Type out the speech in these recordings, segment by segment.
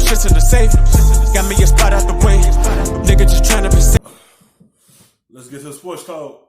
shit's in the safe. Got me a spot out the way. Nigga just tryna be safe. Let's get to the sports talk.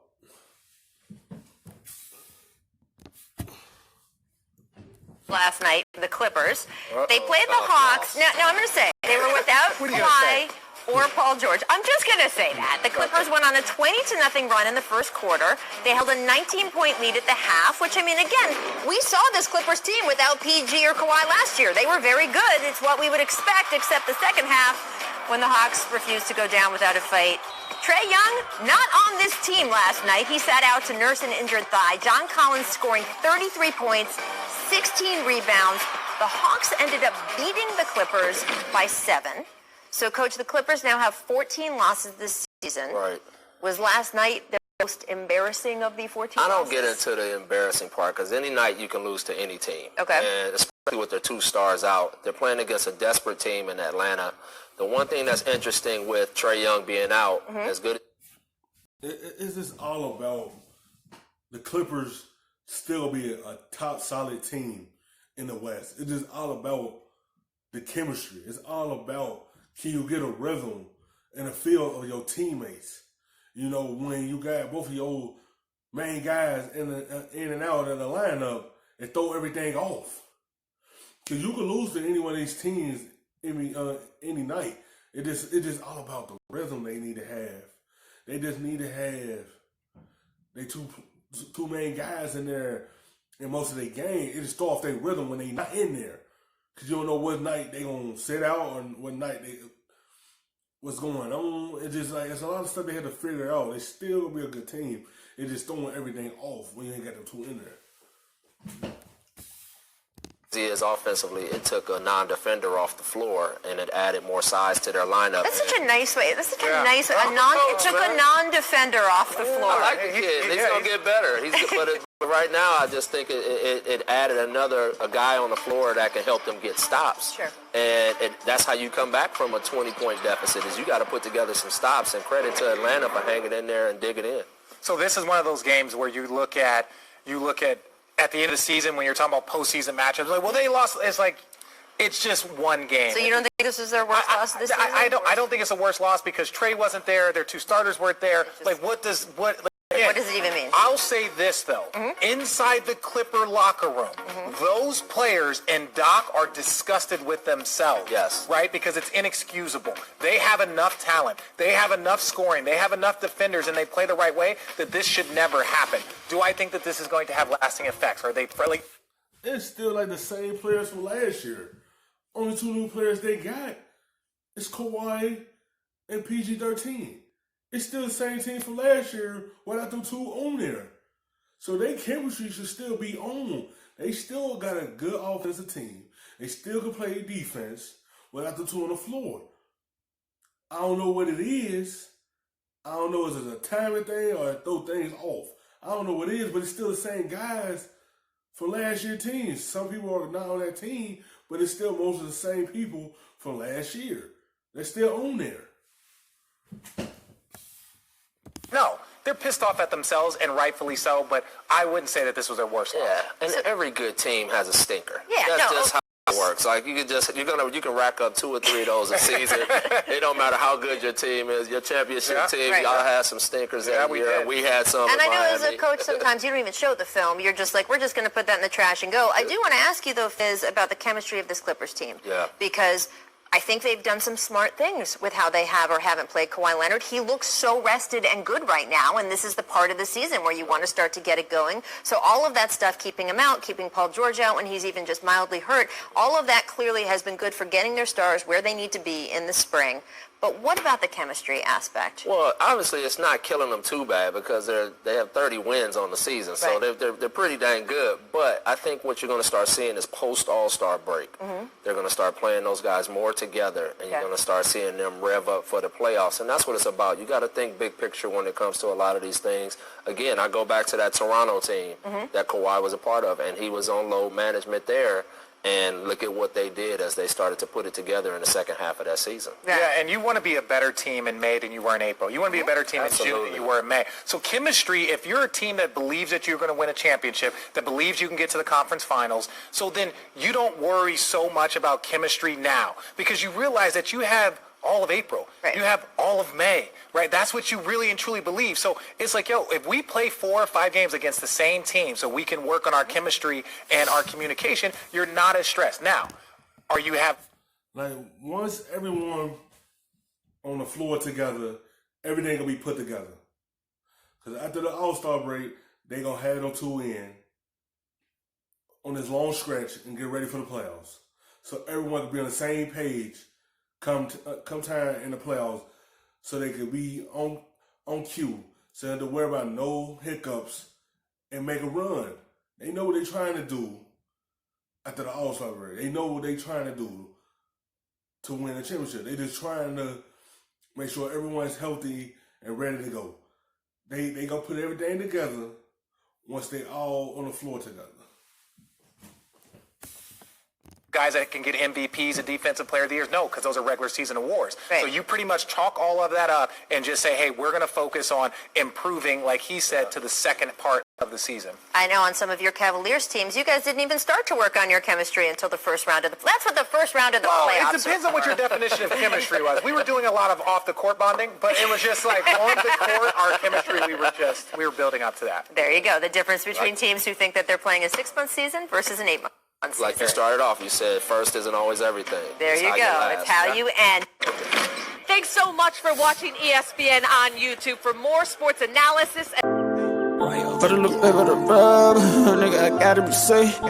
Last night, the Clippers. They played the Hawks. Now I'm going to say, they were without Kawhi or Paul George. I'm just going to say that. The Clippers went on a 20-0 run in the first quarter. They held a 19-point lead at the half, which, I mean, again, we saw this Clippers team without PG or Kawhi last year. They were very good. It's what we would expect, except the second half when the Hawks refused to go down without a fight. Trae Young, not on this team last night. He sat out to nurse an injured thigh. John Collins scoring 33 points, 16 rebounds. The Hawks ended up beating the Clippers by 7. So, Coach, the Clippers now have 14 losses this season. Right. Was last night the most embarrassing of the 14 I don't losses? get into the embarrassing part because any night you can lose to any team. Okay. And especially with their 2 stars out. They're playing against a desperate team in Atlanta. The one thing that's interesting with Trae Young being out, as good It's just all about the Clippers still be a top solid team in the West. It's just all about the chemistry. It's all about, can you get a rhythm and a feel of your teammates? You know, when you got both of your main guys in and out of the lineup and throw everything off. Because you can lose to any one of these teams any night. It's just all about the rhythm they need to have. They just need to have they two main guys in there in most of their game. It just throw off their rhythm when they not in there. Because you don't know what night they going to sit out or what night what's going on. It's just like, it's a lot of stuff they had to figure out. They still going to be a good team. It's just throwing everything off when you ain't got them 2 in there. is offensively, it took a non-defender off the floor and it added more size to their lineup. That's such a nice way. That's such a nice way. It took a non-defender off the floor. I like the kid. He's going to get better. But right now, I just think it added a guy on the floor that can help them get stops. Sure. And that's how you come back from a 20-point deficit, is you got to put together some stops, and credit to Atlanta for hanging in there and digging in. So this is one of those games where you look at the end of the season when you're talking about postseason matchups, like, well, they lost. It's like, it's just one game. So you don't think this is their worst loss this season? I don't think it's a worst loss because Trae wasn't there. Their 2 starters weren't there. What does it even mean? I'll say this, though. Inside the Clipper locker room, those players and Doc are disgusted with themselves. Yes. Right? Because it's inexcusable. They have enough talent. They have enough scoring. They have enough defenders, and they play the right way that this should never happen. Do I think that this is going to have lasting effects? Are they really? It's still like the same players from last year. Only 2 new players they got is Kawhi and PG-13. It's still the same team from last year without them 2 on there. So their chemistry should still be on. They still got a good offensive team. They still can play defense without the 2 on the floor. I don't know what it is. I don't know if it's a timing thing or throw things off. I don't know what it is, but it's still the same guys from last year's teams. Some people are not on that team, but it's still most of the same people from last year. They're still on there. No, they're pissed off at themselves, and rightfully so, but I wouldn't say that this was their worst loss. Yeah, and every good team has a stinker. Yeah, That's just how it works. Like, you can rack up 2 or 3 of those a season. It don't matter how good your team is. Your championship team, right. Y'all had some stinkers every year. We had some. And I know Miami. as a coach, sometimes you don't even show the film. You're just like, we're just going to put that in the trash and go. I do want to ask you, though, Fizz, about the chemistry of this Clippers team. Yeah. Because I think they've done some smart things with how they have or haven't played Kawhi Leonard. He looks so rested and good right now, and this is the part of the season where you want to start to get it going. So all of that stuff, keeping him out, keeping Paul George out when he's even just mildly hurt, all of that clearly has been good for getting their stars where they need to be in the spring. But what about the chemistry aspect? Well, obviously it's not killing them too bad because they have 30 wins on the season, so they're pretty dang good. But I think what you're going to start seeing is post All-Star break. They're going to start playing those guys more together, and you're going to start seeing them rev up for the playoffs, and that's what it's about. You got to think big picture when it comes to a lot of these things. Again, I go back to that Toronto team that Kawhi was a part of, and he was on load management there. And look at what they did as they started to put it together in the second half of that season. Yeah, and you want to be a better team in May than you were in April. You want to be a better team in June than you were in May. So chemistry, if you're a team that believes that you're going to win a championship, that believes you can get to the conference finals, so then you don't worry so much about chemistry now because you realize that you have all of April. Right. You have all of May, right? That's what you really and truly believe. So it's like, yo, if we play 4 or 5 games against the same team so we can work on our chemistry and our communication, you're not as stressed. Now, like once everyone on the floor together, everything gonna be put together. Because after the All-Star break, they gonna have them 2 in on this long stretch and get ready for the playoffs. So everyone can be on the same page come time in the playoffs, so they could be on cue, so they don't have to worry about no hiccups and make a run. They know what they're trying to do after the All-Star break. They know what they're trying to do to win the championship. They're just trying to make sure everyone's healthy and ready to go. They gonna put everything together once they all on the floor together. guys that can get MVPs and Defensive Player of the Year? No, because those are regular season awards. Right. So you pretty much chalk all of that up and just say, hey, we're going to focus on improving, like he said, to the second part of the season. I know on some of your Cavaliers teams, you guys didn't even start to work on your chemistry until the first round of the. That's what the first round of the playoffs. It depends on what your definition of chemistry was. We were doing a lot of off-the-court bonding, but it was just like on the court, our chemistry, we were building up to that. There you go. The difference between teams who think that they're playing a 6-month season versus an 8-month season. Like you started off, you said first isn't always everything. There you go. It's how you end. Thanks so much for watching ESPN on YouTube. For more sports analysis. Better look back at the rub, nigga, I gotta be safe.